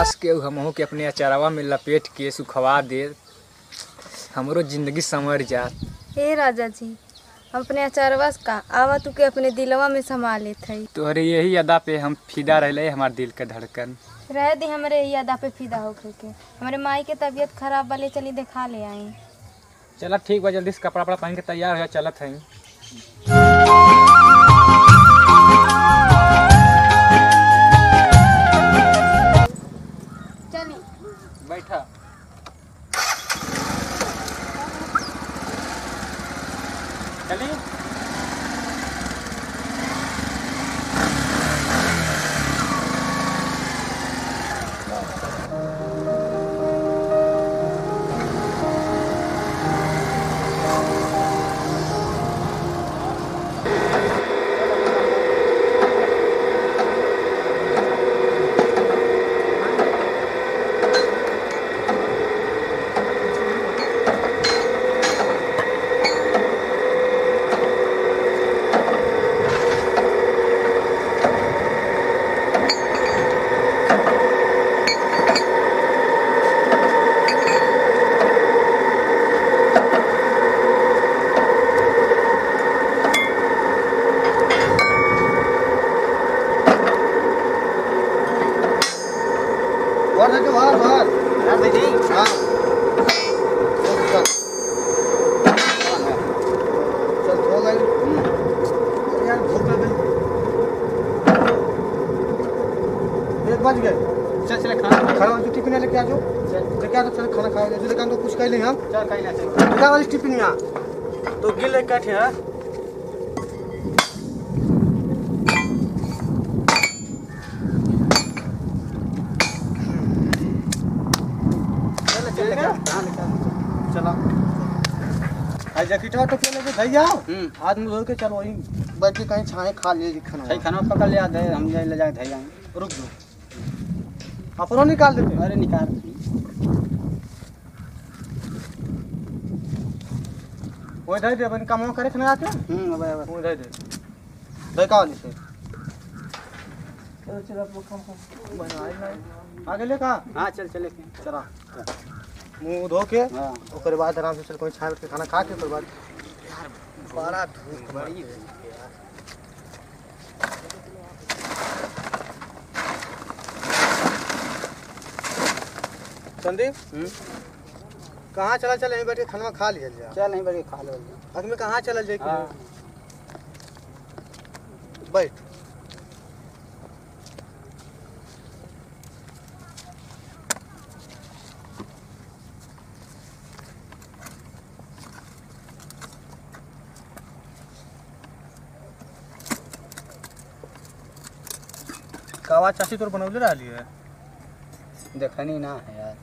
काश के हमहू के अपने अचारवा में लपेट के सुखवा दे, हमरो जिंदगी संवर जात। हे राजा जी, अपने अचारवा का आवा तू के अपने दिलवा में समा लेत है। तोहरे यही अदा पे हम फिदा रहले, हमार दिल का धड़कन। रह दी हमरे यही अदा पे फिदा होके के। हमारे माई के तबीयत खराब वाले, चली दिखा ले आई। चला ठीक बा, जल्दी से कपड़ा वपड़ा पहन के तैयार हो, चलत है। चली बैठा। चली बज गए। चल चले खाना टिफिन लेके आ जाओ। लेके आ, चल खाना खाओ। दुकान तो कुछ कह हम चल कहीं वाली टिफिन यहाँ तो गिल कट है। चलो आज जैकेटवा तो लेके धई जाओ। हाथ मुंह धो के चलो वहीं बैठ के कहीं छाए खा ले खाना। खाना पकड़ ले आते हम ले जाके धई जाएंगे। रुक दो, अपनों निकाल देते। अरे निकाल वो दे दे, अपन काम करे खाना आके। वो दे दे देखा वाली से। चलो चलो आप लोग काम बनाए ना आगे ले का। हाँ चल चले चला मुंह धो के ओकर बाद आराम से चल कोई छाए के खाना खा के ओकर बाद। यार बड़ा धूप बड़ी है यार। संदीप कहाँ चला? चल यहीं बैठ के खाना खा लिया जाए। चल नहीं बैठ खा लो। अब में कहाँ चल जाए? बैठ। कावा चाची तोर बनौले रही है, देखनी ना है यार।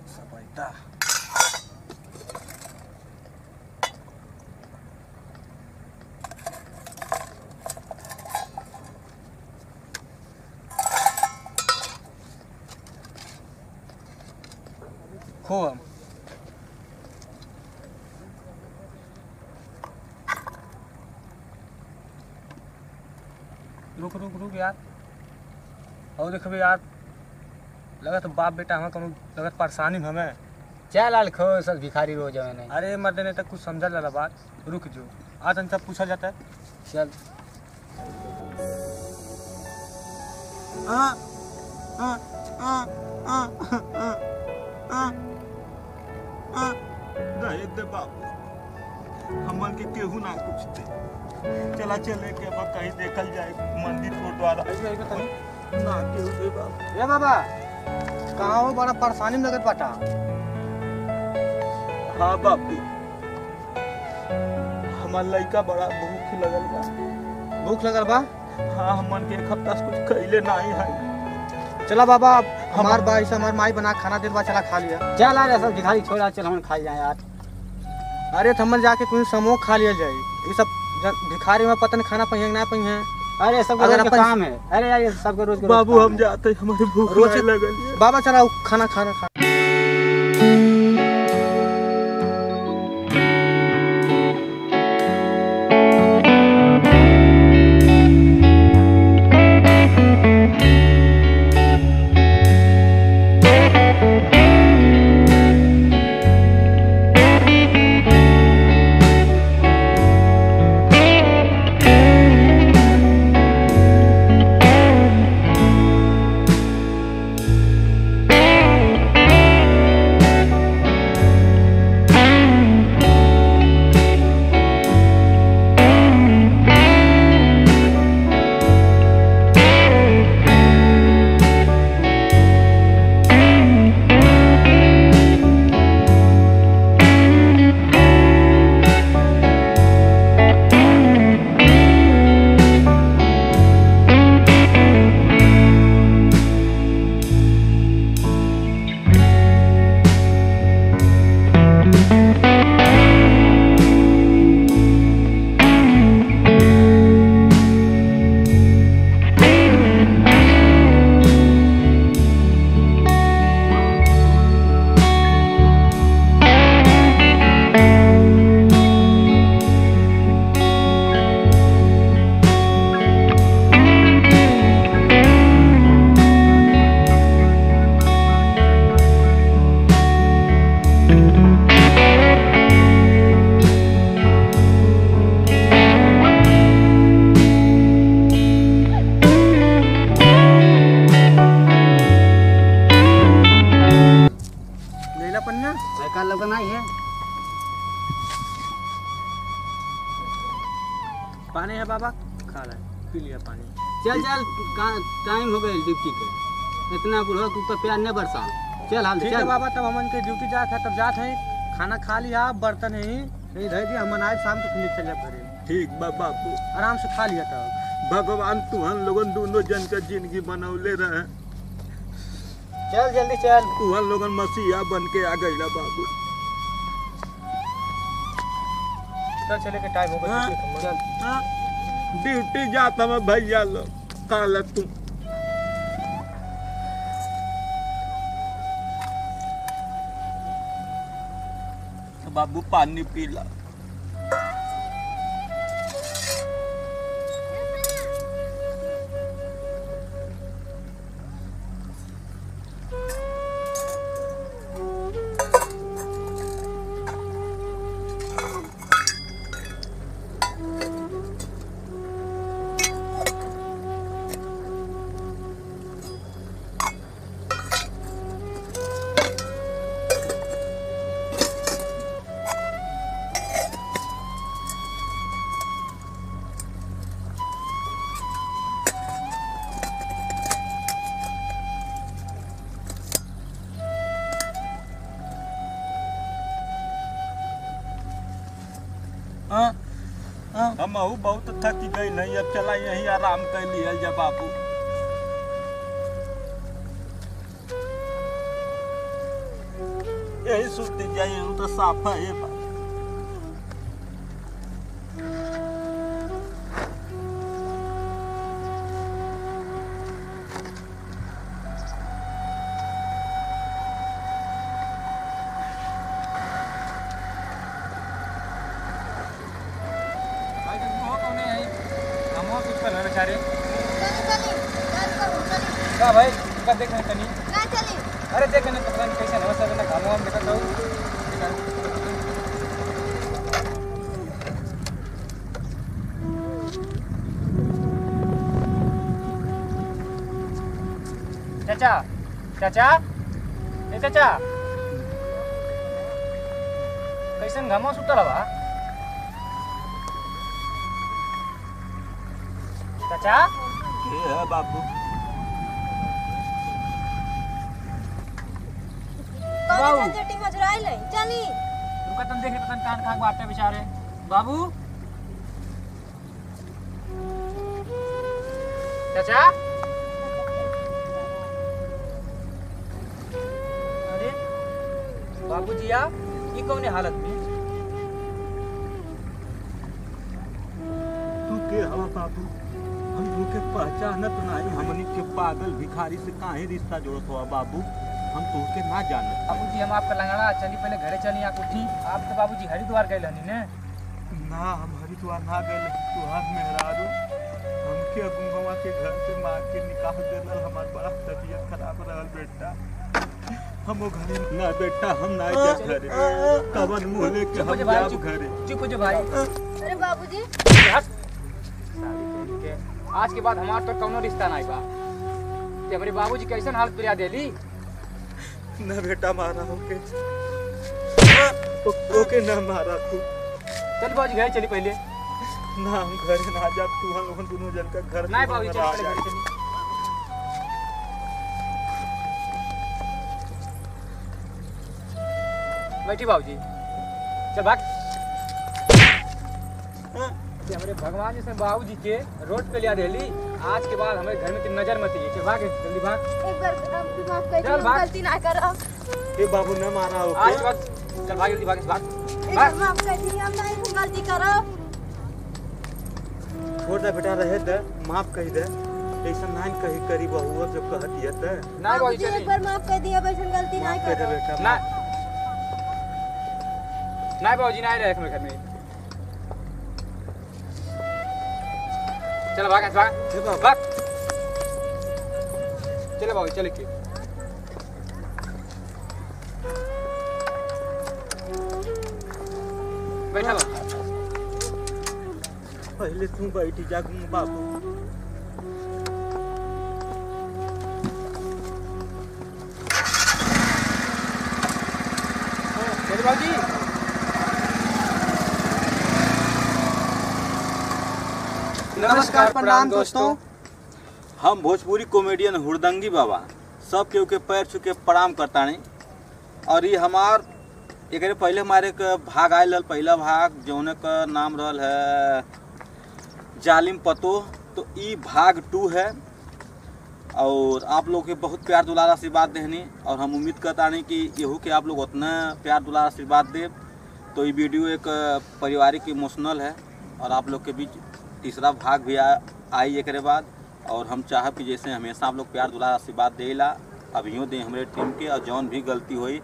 सबैता खो हम रुक रुक रुक यार। और देखबे यार, लगत बाप बेटा हमें कौन लगत परेशानी में हमें। चल लाल खो सब भिखारी रोज है नहीं। अरे मर्द ने तक कुछ समझा ला बात। रुक जो आज हम सब पूछा जाता है। चल दे बाबू हमन के केहू ना कुछ दे। चला चले के अब कहीं देखल जाए मंदिर गुरुद्वारा ना केहू दे बाबू। ए बाबा कहाँ हो? बड़ा परेशानी में लगत बाटा। हाँ बापू हमार लड़का बड़ा भूख लगल बा। भूख लगल बा? हाँ हमन के एक हफ्ता से कुछ खइले नहीं है। चला बाबा हमार भाई से हमार माई बना खाना दे बा, चला खा लिया। चल आ सब भिखारी छोड़ा, चल हम खा जाए यार। अरे थमन जाके कोई समोह खा लिया जाए। ये सब भिखारी में पता नहीं खाना पहिए ना पहिए। अरे सब अगर रोज के अपन काम है। अरे यार ये सबका रोज के बाबू हम जाते हमारे भूख रोज लगल। बाबा चला खाना खाना खा। का लगा नहीं है। पानी है बाबा, खा रहा है, पी लिया पानी। चल चल, टाइम हो गए ड्यूटी के। इतना बुढ़ा तू तो प्यार न बरसा। चल हाल ठीक है बाबा, तब हमन के ड्यूटी जात है, तब जात है। खाना खा लिया, बर्तन है नहीं रह दिया, हमन आज शाम को फिर चल जाए घरे। ठीक बा बापू, आराम से खा लिया तब। भगवान तुहन लोगन दोनों जन का जिंदगी बनौले रहे। चल जल्दी चल। तुहन लोगन मसीहा बन के आ गईला बाबू। चल चले के टाइम हो गया। हाँ। चल हाँ, ड्यूटी जाता मैं भैया लोग काला तू। बाबू पानी पीला। हम बहुत थक गई नहीं, अब चला यहीं आराम कर लिया जा बाबू। यही सुनते जाइए, तो साफ है ये बात। का भाई का देख रहे तनी। ना चली अरे देख ना पता नहीं कैसे नमस्ते ना काम हम देखत रहू। चाचा चाचा ए चाचा कैसन घामा सुतल बा चाचा। ये है बाबू। बाबू चट्टी मजराई ले चली। रुका तुम देख रहे पता कान खान बाटे बेचारे बाबू। चाचा अरे बाबूजिया ये कौन हालत में। तू के हवा बाबू, हम तुमके पहचानत नहीं। हमनी के पागल भिखारी से काहे रिश्ता जोड़त हुआ बाबू, हम तुमके ना जानत। बाबूजी हम आपका लंगड़ा चली पहले घरे चली आप उठी। आप तो बाबूजी हरिद्वार गए हनी ने। ना हम हरिद्वार ना गए, तुहार मेहरारू हमके गुंगवा के घर से मार के निकाल देलल। हमार बड़ा तबीयत खराब रहल बेटा, हम वो घरे ना बेटा, हम ना जाए घरे। कवन मुंह लेके हम जाब घरे। चुप हो जा भाई। अरे बाबूजी आज के बाद हमार तो कौनो रिश्ता नहीं बा। ते हमारे बाबूजी कैसन हालत पिया देली। ना बेटा मारा ओके, ओके ना मारा तू। चल बाबूजी घर चली पहले। ना हम घरे ना जा, तू हम दोनों जन का घर नहीं बाबूजी चल पहले घर चली। बैठी बाबूजी चल भाग। कि हमारे भगवान जी से बाबूजी के रोड पे लिया देली। आज के बाद हमारे घर में तेरी नजर मत आइए। चल भाग जल्दी भाग। एक बार अब माफ कर चल दो, भाग। गलती ना करो। ए बाबू ने मारा आज ओके। के बाद चल भाग जल्दी भाग भाग एक बार माफ कर दी, हम नहीं गलती करो। छोड़ दे बेटा, रहे दे, माफ कही दे। ऐसा ना कही करी बहुआ जब कह दिया त नहीं बाबूजी बाबूजी एक चली बार माफ कर दिया, वैसे गलती ना माफ कर दे करो। बेटा। ना नहीं बाबूजी नहीं रहे मेरे घर में। चल भाग भाग भाग। चलो बाबू चले के बैठा बाबू। पहले तू बैठी जा बाबू। बाबूजी। नमस्कार, प्रणाम दोस्तों। हम भोजपुरी कॉमेडियन हुड़दंगी बाबा सब केहू के पैर छू के प्रणाम करतानी। और ये हमार एक पहले हमारे एक भाग आयल रहल, पहला भाग जौन का नाम रहल है जालिम पतो। तो ये भाग 2 है और आप लोग के बहुत प्यार दुलार आशीर्वाद देहनी और हम उम्मीद करता नहीं कि यहू के आप लोग उतना प्यार दुलार आशीर्वाद दे। तो ये वीडियो एक पारिवारिक इमोशनल है और आप लोग के बीच तीसरा भाग भी आई एक बाद। और हम चाहब कि जैसे हमेशा आप लोग प्यार दुलार आशीर्वाद देला अभियों दें हमारे टीम के। और जौन भी गलती हुई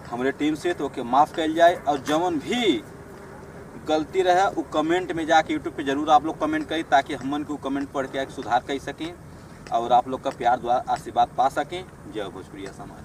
हमारे टीम से तो ओके माफ़ कल जाए। और जौन भी गलती रहे वो कमेंट में जाके यूट्यूब पे जरूर आप लोग कमेंट करें ताकि हमन को कमेंट पढ़ के सुधार कर सकें और आप लोग का प्यार दुलार आशीर्वाद पा सकें। जय भोजपुरिया समाज।